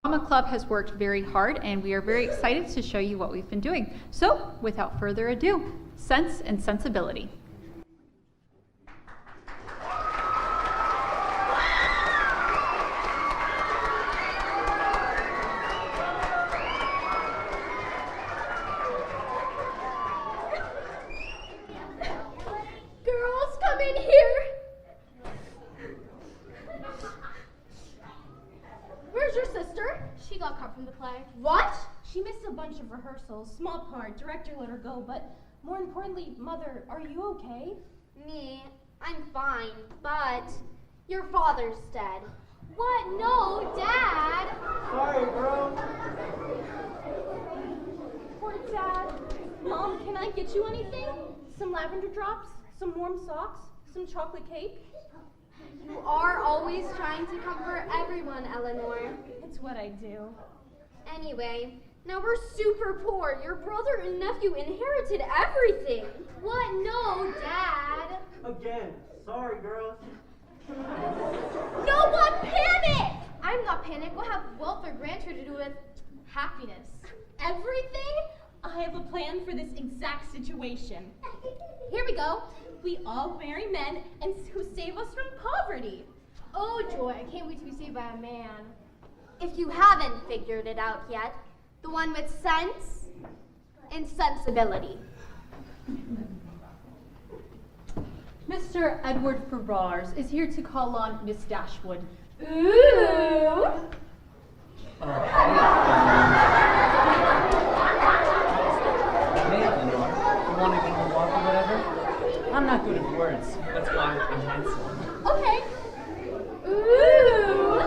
Drama Club has worked very hard, and we are very excited to show you what we've been doing. So, without further ado, Sense and Sensibility. Girls, come in here. Where's your sister? She got cut from the play. What? She missed a bunch of rehearsals. Small part. Director let her go. But more importantly, Mother, are you okay? Me, I'm fine, but your father's dead. What? No, Dad. Sorry, bro. Poor Dad. Mom, can I get you anything? Some lavender drops? Some warm socks? Some chocolate cake? You are always trying to comfort everyone, Eleanor. It's what I do. Anyway, now we're super poor. Your brother and nephew inherited everything. What? No, Dad. Again. Sorry, girls. No one panic! I'm not panicked. What have wealth or grandeur to do with happiness? Everything? I have a plan for this exact situation. Here we go. We all marry men and who save us from poverty. Oh, joy. I can't wait to be saved by a man. If you haven't figured it out yet, the one with sense and sensibility. Mr. Edward Ferrars is here to call on Miss Dashwood. Ooh! Hey, Eleanor. You want to go on a walk or whatever? I'm not good at words. That's why I'm handsome. Okay. Ooh!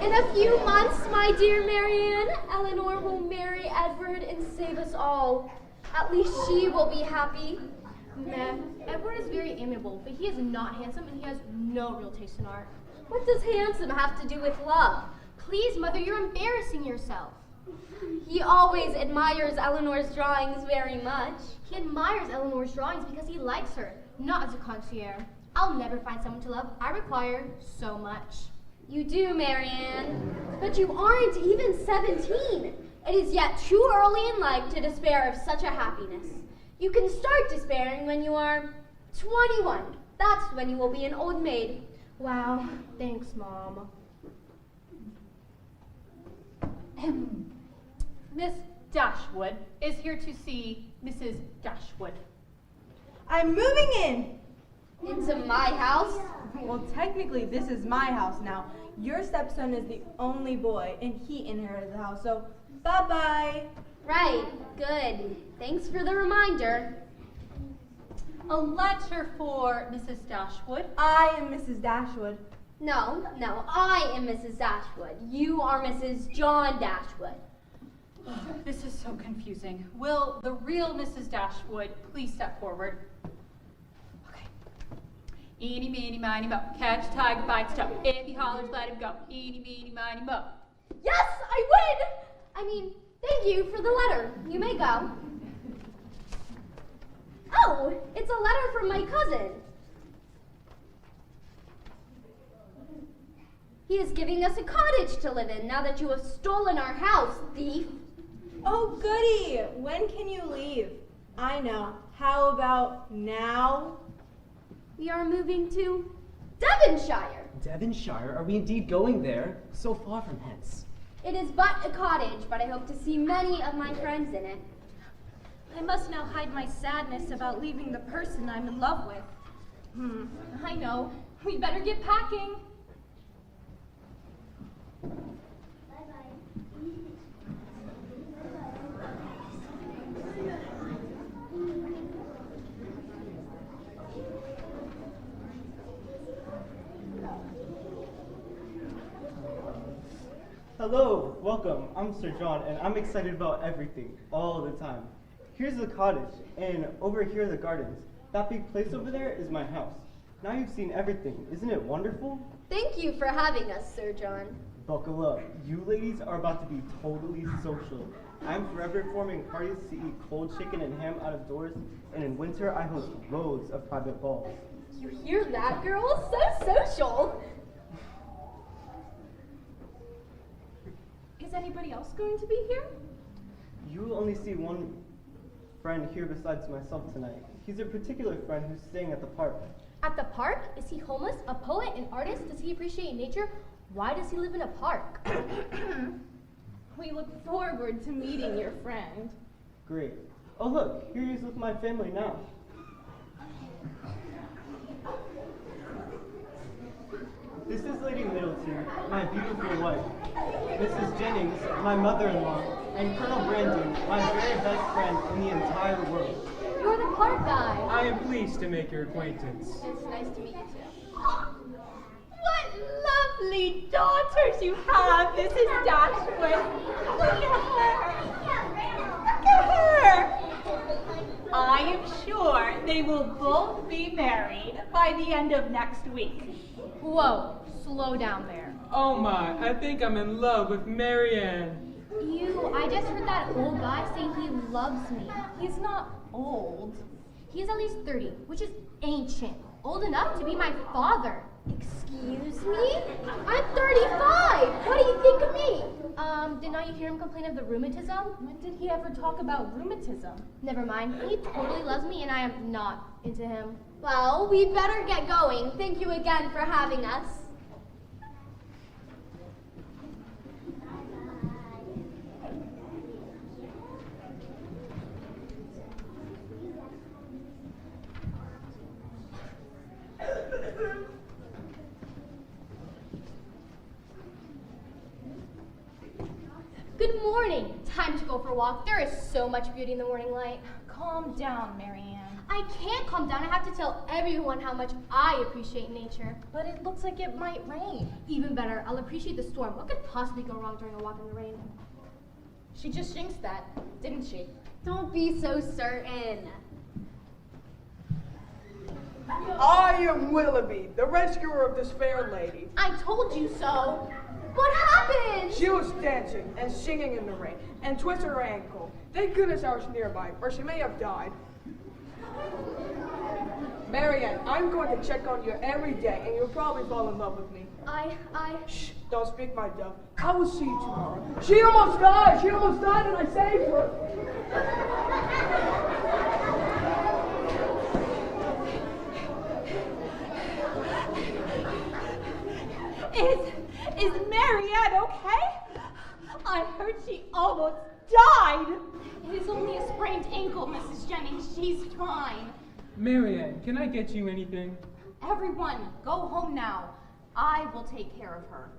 In a few months, my dear Marianne, Eleanor will marry Edward and save us all. At least she will be happy. Meh. Edward is very amiable, but he is not handsome and he has no real taste in art. What does handsome have to do with love? Please, Mother, you're embarrassing yourself. He always admires Eleanor's drawings very much. He admires Eleanor's drawings because he likes her, not as a concierge. I'll never find someone to love. I require so much. You do, Marianne, but you aren't even 17. It is yet too early in life to despair of such a happiness. You can start despairing when you are 21. That's when you will be an old maid. Wow, thanks, Mom. Miss Dashwood is here to see Mrs. Dashwood. I'm moving in. Into my house? Well, technically, this is my house now. Your stepson is the only boy, and he inherited the house, so bye-bye. Right, good. Thanks for the reminder. A letter for Mrs. Dashwood. I am Mrs. Dashwood. No, I am Mrs. Dashwood. You are Mrs. John Dashwood. This is so confusing. Will the real Mrs. Dashwood please step forward? Okay. Eeny, meeny, miny, mo. Catch a tiger by its toe. If he hollers, let him go. Eeny, meeny, miny, mo. Yes, I win! I mean, thank you for the letter. You may go. Oh, it's a letter from my cousin. He is giving us a cottage to live in now that you have stolen our house, thief. Oh, goody. When can you leave? I know. How about now? We are moving to Devonshire. Devonshire? Are we indeed going there? So far from hence. It is but a cottage, but I hope to see many of my friends in it. I must now hide my sadness about leaving the person I'm in love with. I know. We better get packing. Hello, welcome. I'm Sir John, and I'm excited about everything, all the time. Here's the cottage, and over here are the gardens. That big place over there is my house. Now you've seen everything. Isn't it wonderful? Thank you for having us, Sir John. Buckle up. You ladies are about to be totally social. I'm forever forming parties to eat cold chicken and ham out of doors, and in winter I host loads of private balls. You hear that, girl? So social. Is anybody else going to be here? You will only see one friend here besides myself tonight. He's a particular friend who's staying at the park. At the park? Is he homeless? A poet? An artist? Does he appreciate nature? Why does he live in a park? We look forward to meeting your friend. Great. Oh look, here he is with my family now. This is Lady Middleton, my beautiful wife. Mrs. Jennings, my mother-in-law, and Colonel Brandon, my very best friend in the entire world. You're the park guy. I am pleased to make your acquaintance. It's nice to meet you too. What lovely daughters you have, Mrs. Dashwood. Look at her. Look at her. I am sure they will both be married by the end of next week. Whoa, slow down there. Oh my, I think I'm in love with Marianne. I just heard that old guy saying he loves me. He's not old. He's at least 30, which is ancient. Old enough to be my father. Excuse me? I'm 35! What do you think of me? Did not you hear him complain of the rheumatism? When did he ever talk about rheumatism? Never mind. He totally loves me and I am not into him. Well, we better get going. Thank you again for having us. Good morning. Time to go for a walk. There is so much beauty in the morning light. Calm down, Marianne. I can't calm down. I have to tell everyone how much I appreciate nature. But it looks like it might rain. Even better, I'll appreciate the storm. What could possibly go wrong during a walk in the rain? She just jinxed that, didn't she? Don't be so certain. I am Willoughby, the rescuer of this fair lady. I told you so. What happened? She was dancing and singing in the rain and twisted her ankle. Thank goodness I was nearby, or she may have died. Marianne, I'm going to check on you every day, and you'll probably fall in love with me. Shh. Don't speak, my dove. I will see you tomorrow. She almost died! She almost died, and I saved her! Is Marianne okay? I heard she almost died. It is only a sprained ankle, Mrs. Jennings. She's fine. Marianne, can I get you anything? Everyone, go home now. I will take care of her.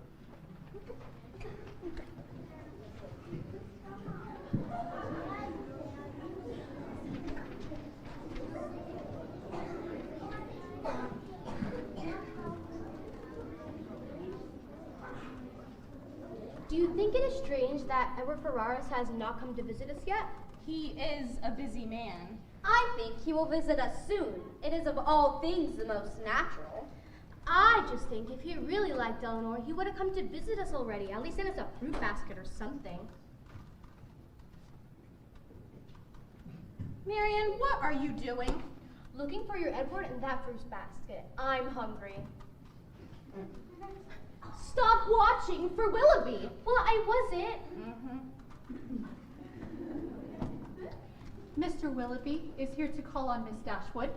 Do you think it is strange that Edward Ferraris has not come to visit us yet? He is a busy man. I think he will visit us soon. It is of all things the most natural. I just think if he really liked Eleanor, he would have come to visit us already. At least send us a fruit basket or something. Marianne, what are you doing? Looking for your Edward in that fruit basket. I'm hungry. Stop watching for Willoughby. Well, I wasn't. Mr. Willoughby is here to call on Miss Dashwood.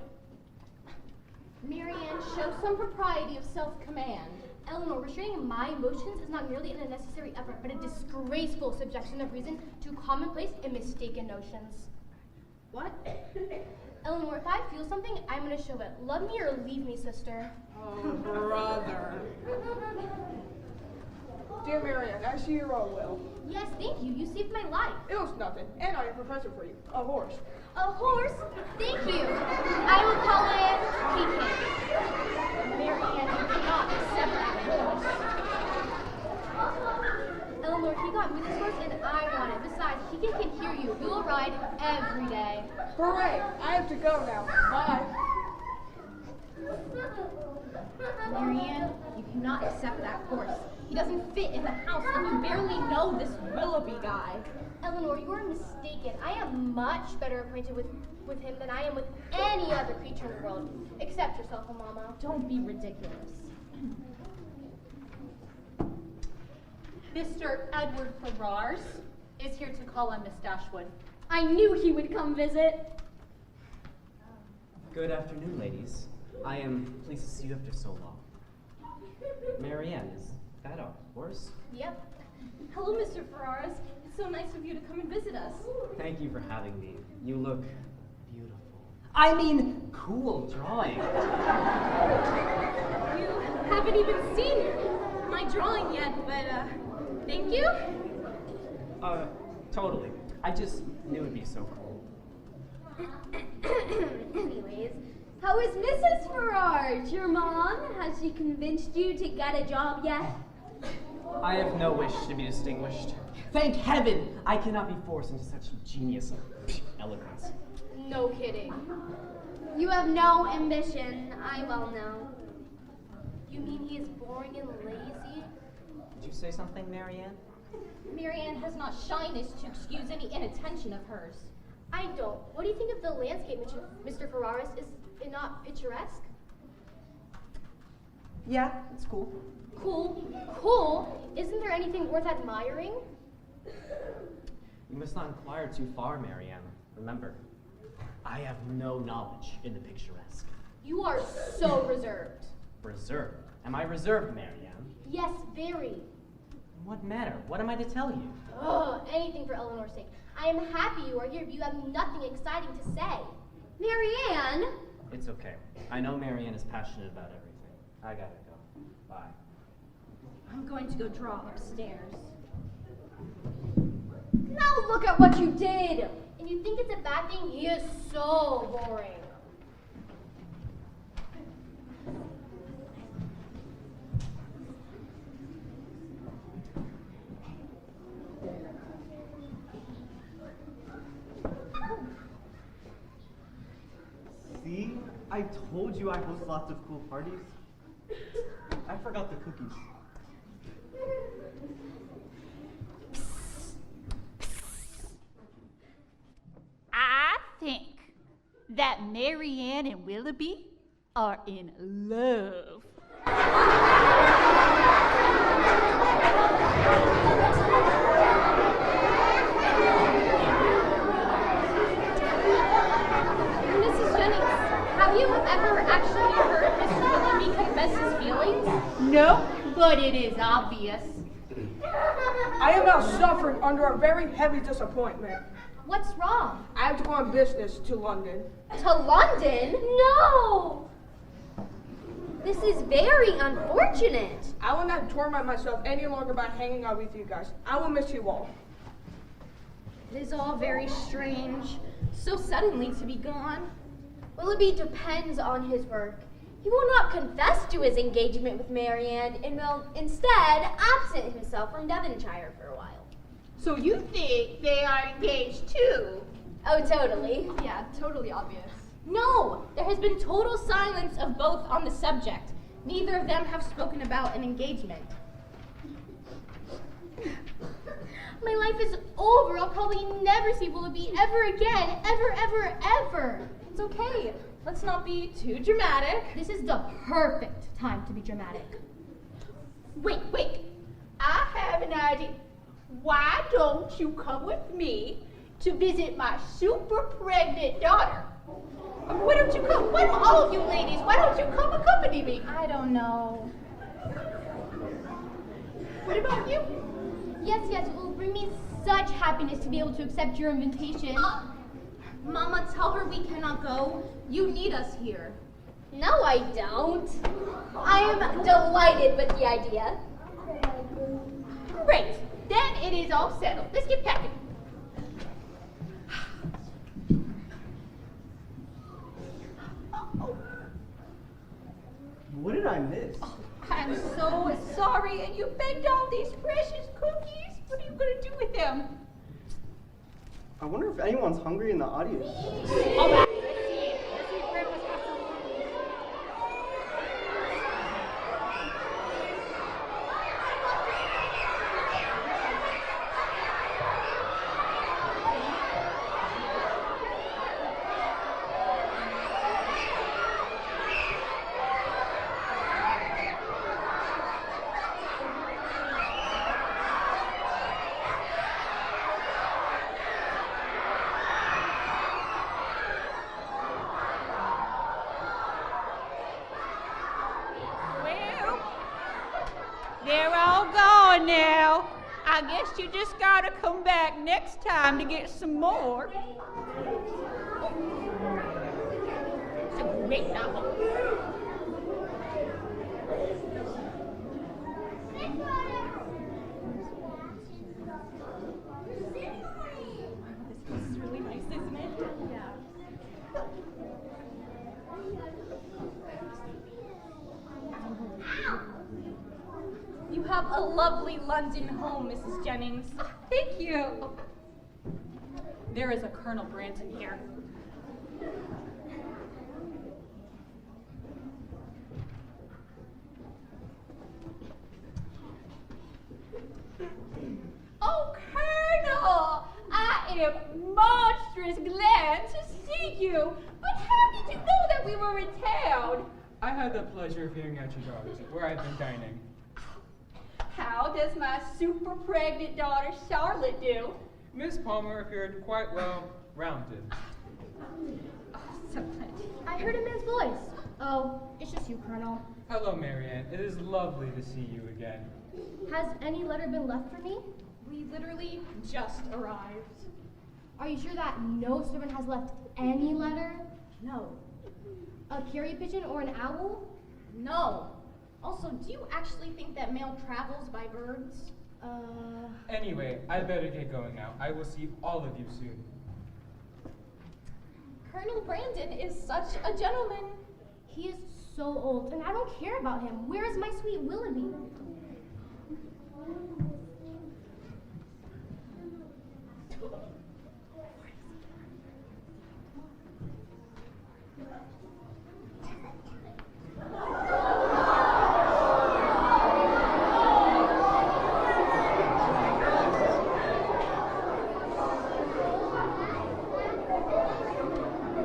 Marianne, show some propriety of self-command. Eleanor, restraining my emotions is not merely an unnecessary effort, but a disgraceful subjection of reason to commonplace and mistaken notions. What? Eleanor, if I feel something, I'm going to show it. Love me or leave me, sister. Oh, brother. Dear Marianne, I see you're all well. Yes, thank you. You saved my life. It was nothing, and I have a present for you. A horse. A horse? Thank you. I will call it Pecan. Marianne, you cannot accept that horse. Eleanor, he got me this horse and I want it. Besides, Pecan can hear you. We will ride every day. Hooray! I have to go now. Bye. Marianne, you cannot accept that horse. He doesn't fit in the house, and you barely know this Willoughby guy. Eleanor, you are mistaken. I am much better acquainted with him than I am with any other creature in the world, except yourself, Mama. Don't be ridiculous. Mr. Edward Ferrars is here to call on Miss Dashwood. I knew he would come visit. Good afternoon, ladies. I am pleased to see you after so long. Marianne, is that a horse? Yep. Hello, Mr. Ferrars. It's so nice of you to come and visit us. Thank you for having me. You look beautiful. I mean, cool drawing. You haven't even seen my drawing yet, but thank you. Totally. I just knew it'd be so cool. Anyways, how is Mrs. Ferrars, your mom? Has she convinced you to get a job yet? I have no wish to be distinguished. Thank heaven I cannot be forced into such genius and eloquence. No kidding. You have no ambition, I well know. You mean he is boring and lazy? Did you say something, Marianne? Marianne has not shyness to excuse any inattention of hers. I don't. What do you think of the landscape, Mr. Ferrars? Is it not picturesque? Yeah, it's cool. Cool. Cool? Isn't there anything worth admiring? You must not inquire too far, Marianne. Remember, I have no knowledge in the picturesque. You are so reserved. Reserved? Am I reserved, Marianne? Yes, very. In what manner? What am I to tell you? Ugh, anything for Eleanor's sake. I am happy you are here, but you have nothing exciting to say. Marianne! It's okay. I know Marianne is passionate about everything. I gotta go. Bye. I'm going to go draw upstairs. Now look at what you did! And you think it's a bad thing? He is so boring. See? I told you I host lots of cool parties. I forgot the cookies. I think that Marianne and Willoughby are in love. Mrs. Jennings, have you ever actually heard Mr. Willoughby confess his feelings? No, but it is obvious. I am now suffering under a very heavy disappointment. What's wrong? I have to go on business to London. To London? No! This is very unfortunate. I will not torment myself any longer by hanging out with you guys. I will miss you all. It is all very strange. So suddenly to be gone. Willoughby depends on his work. He will not confess to his engagement with Marianne and will instead absent himself from Devonshire for a while. So you think they are engaged too? Oh, totally. Yeah, totally obvious. No, there has been total silence of both on the subject. Neither of them have spoken about an engagement. My life is over. I'll probably never see Willoughby ever again. Ever, ever, ever. It's okay. Let's not be too dramatic. This is the perfect time to be dramatic. Wait. I have an idea. Why don't you come with me to visit my super pregnant daughter? Why don't you come? Why don't all of you ladies, why don't you come accompany me? I don't know. What about you? Yes, it will bring me such happiness to be able to accept your invitation. Mama, tell her we cannot go. You need us here. No, I don't. I am delighted with the idea. Great. Then it is all settled. Let's get packing. What did I miss? I'm so sorry, and you begged all these precious cookies. What are you going to do with them? I wonder if anyone's hungry in the audience. All right, let's see. Let's see if Grandma's got some. I guess you just gotta come back next time to get some more. It's a great novel. This is really nice, isn't it? Yeah. You have a lovely London home, Mrs. Jennings. Thank you. There is a Colonel Branton here. Oh, Colonel! I am monstrous glad to see you. But how did you know that we were in town? I had the pleasure of hearing at your daughter's, where I've been dining. How does my super pregnant daughter Charlotte do? Miss Palmer appeared quite well rounded. Oh, so much. I heard a man's voice. Oh, it's just you, Colonel. Hello, Marianne. It is lovely to see you again. Has any letter been left for me? We literally just arrived. Are you sure that no servant has left any letter? No. A carrier pigeon or an owl? No. Also, do you actually think that mail travels by birds? Anyway, I better get going now. I will see all of you soon. Colonel Brandon is such a gentleman. He is so old, and I don't care about him. Where is my sweet Willoughby?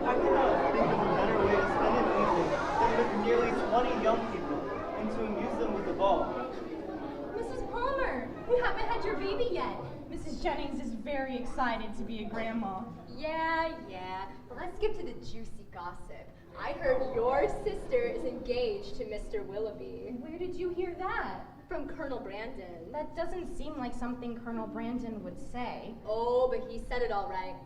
I cannot think of a better way to spend an evening than with nearly 20 young people and to amuse them with a ball. Mrs. Palmer, you haven't had your baby yet. Mrs. Jennings is very excited to be a grandma. Yeah. But let's skip to the juicy gossip. I heard your sister is engaged to Mr. Willoughby. Where did you hear that? From Colonel Brandon. That doesn't seem like something Colonel Brandon would say. Oh, but he said it all right.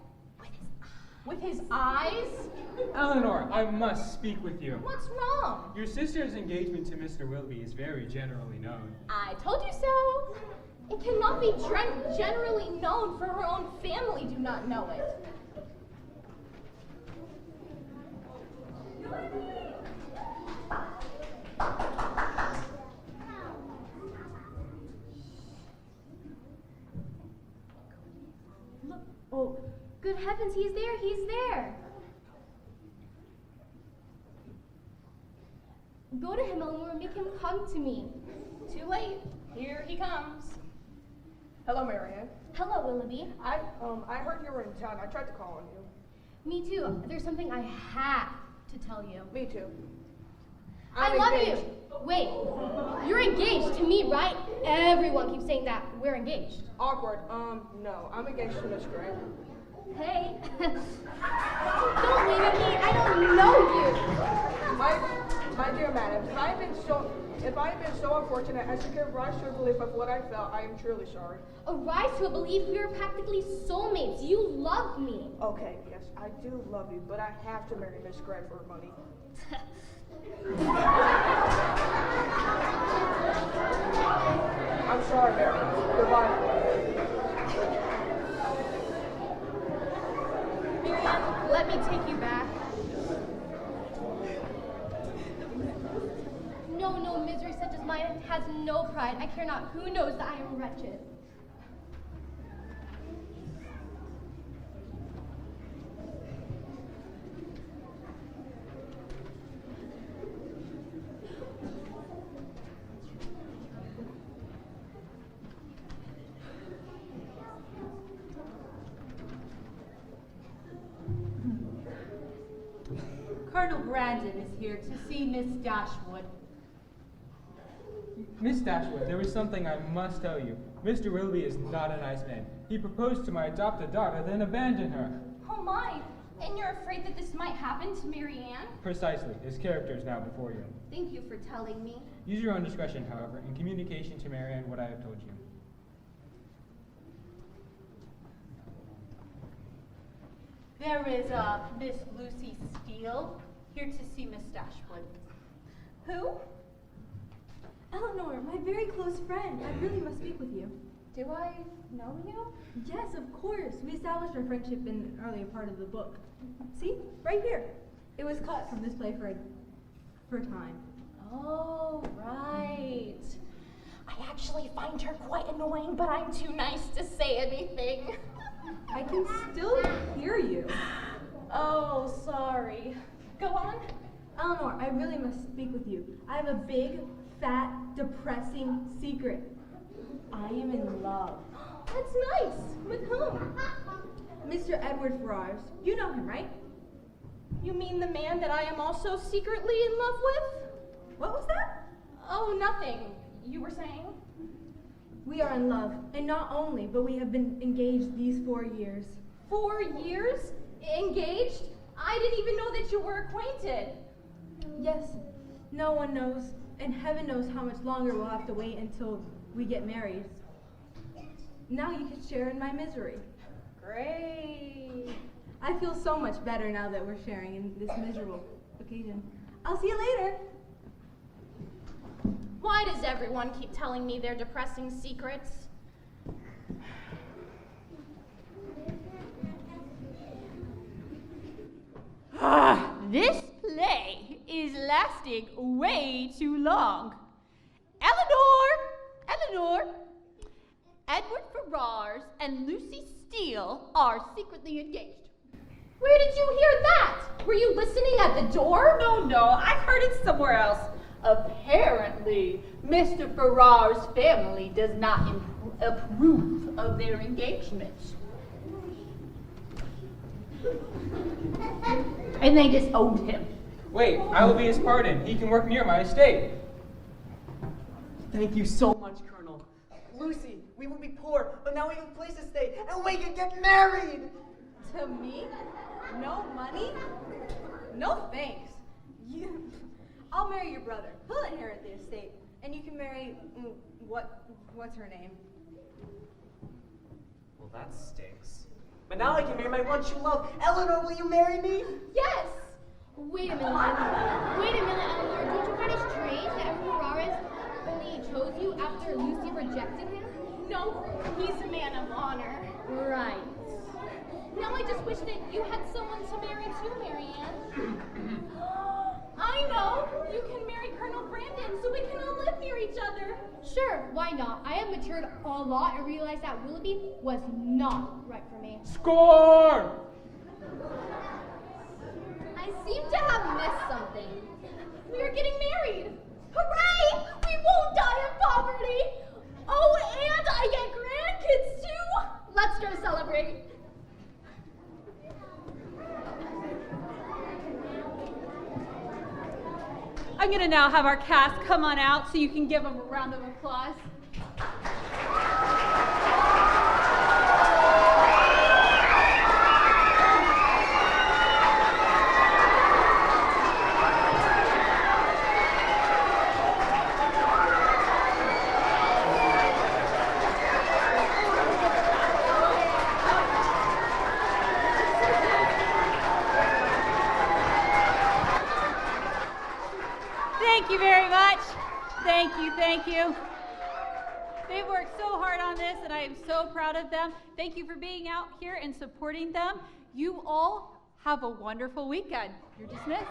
With his eyes? Eleanor, I must speak with you. What's wrong? Your sister's engagement to Mr. Willoughby is very generally known. I told you so. It cannot be generally known, for her own family do not know it. Look, oh, good heavens, he's there. Go to him, Eleanor, and make him come to me. Too late. Here he comes. Hello, Marianne. Hello, Willoughby. I heard you were in town. I tried to call on you. Me too. There's something I have to tell you. Me too. I I'm love engaged. you. Wait, you're engaged to me, right? Everyone keeps saying that we're engaged. Awkward. No. I'm engaged to Miss Gray. Hey. Don't leave me. I don't know you. My dear madam, if I have been so unfortunate as to give rise to a belief of what I felt, I am truly sorry. A rise to a belief we are practically soulmates. You love me. Okay, yes, I do love you, but I have to marry Miss Gray for her money. I'm sorry, Mary. Goodbye. Marianne, let me take you back. No, misery such as mine has no pride. I care not who knows that I am wretched. Colonel Brandon is here to see Miss Dashwood. Miss Dashwood, there is something I must tell you. Mr. Willoughby is not a nice man. He proposed to my adopted daughter, then abandoned her. Oh my, and you're afraid that this might happen to Marianne? Precisely. His character is now before you. Thank you for telling me. Use your own discretion, however, in communication to Marianne what I have told you. There is Miss Lucy Steele here to see Miss Dashwood. Who? Eleanor, my very close friend. I really must speak with you. Do I know you? Yes, of course. We established our friendship in an earlier part of the book. See? Right here. It was cut from this play for time. Oh, right. I actually find her quite annoying, but I'm too nice to say anything. I can still hear you. Oh, sorry. Go on. Eleanor, I really must speak with you. I have a big, fat, depressing secret. I am in love. That's nice. With whom? Mr. Edward Ferrars. You know him, right? You mean the man that I am also secretly in love with? What was that? Oh, nothing. You were saying? We are in love, and not only, but we have been engaged these 4 years. 4 years? Engaged? I didn't even know that you were acquainted. Yes, no one knows, and heaven knows how much longer we'll have to wait until we get married. Now you can share in my misery. Great. I feel so much better now that we're sharing in this miserable occasion. I'll see you later. Why does everyone keep telling me their depressing secrets? This play is lasting way too long. Eleanor, Edward Ferrars and Lucy Steele are secretly engaged. Where did you hear that? Were you listening at the door? No, I've heard it somewhere else. Apparently, Mr. Ferrars' family does not approve of their engagement. And they disowned him. Wait, I will be his pardon. He can work near my estate. Thank you so much, Colonel. Lucy, we will be poor, but now we have a place to stay, and we can get married! To me? No money? No thanks. I'll marry your brother. He'll inherit the estate, and you can marry what's her name? Well, that stinks. But now I can marry my one true love. Eleanor, will you marry me? Yes. Wait a minute, Eleanor. Don't you find it strange that Edward Ferrars only chose you after Lucy rejected him? No, he's a man of honor. Right. Now I just wish that you had someone to marry too, Marianne. I know! You can marry Colonel Brandon so we can all live near each other. Sure, why not? I have matured a lot and realized that Willoughby was not right for me. Score! I seem to have missed something. We are getting married. Hooray! We won't die of poverty. Oh, and I get grandkids too. Let's go celebrate. I'm going to now have our cast come on out so you can give them a round of applause. Thank you very much. Thank you. They've worked so hard on this, and I am so proud of them. Thank you for being out here and supporting them. You all have a wonderful weekend. You're dismissed.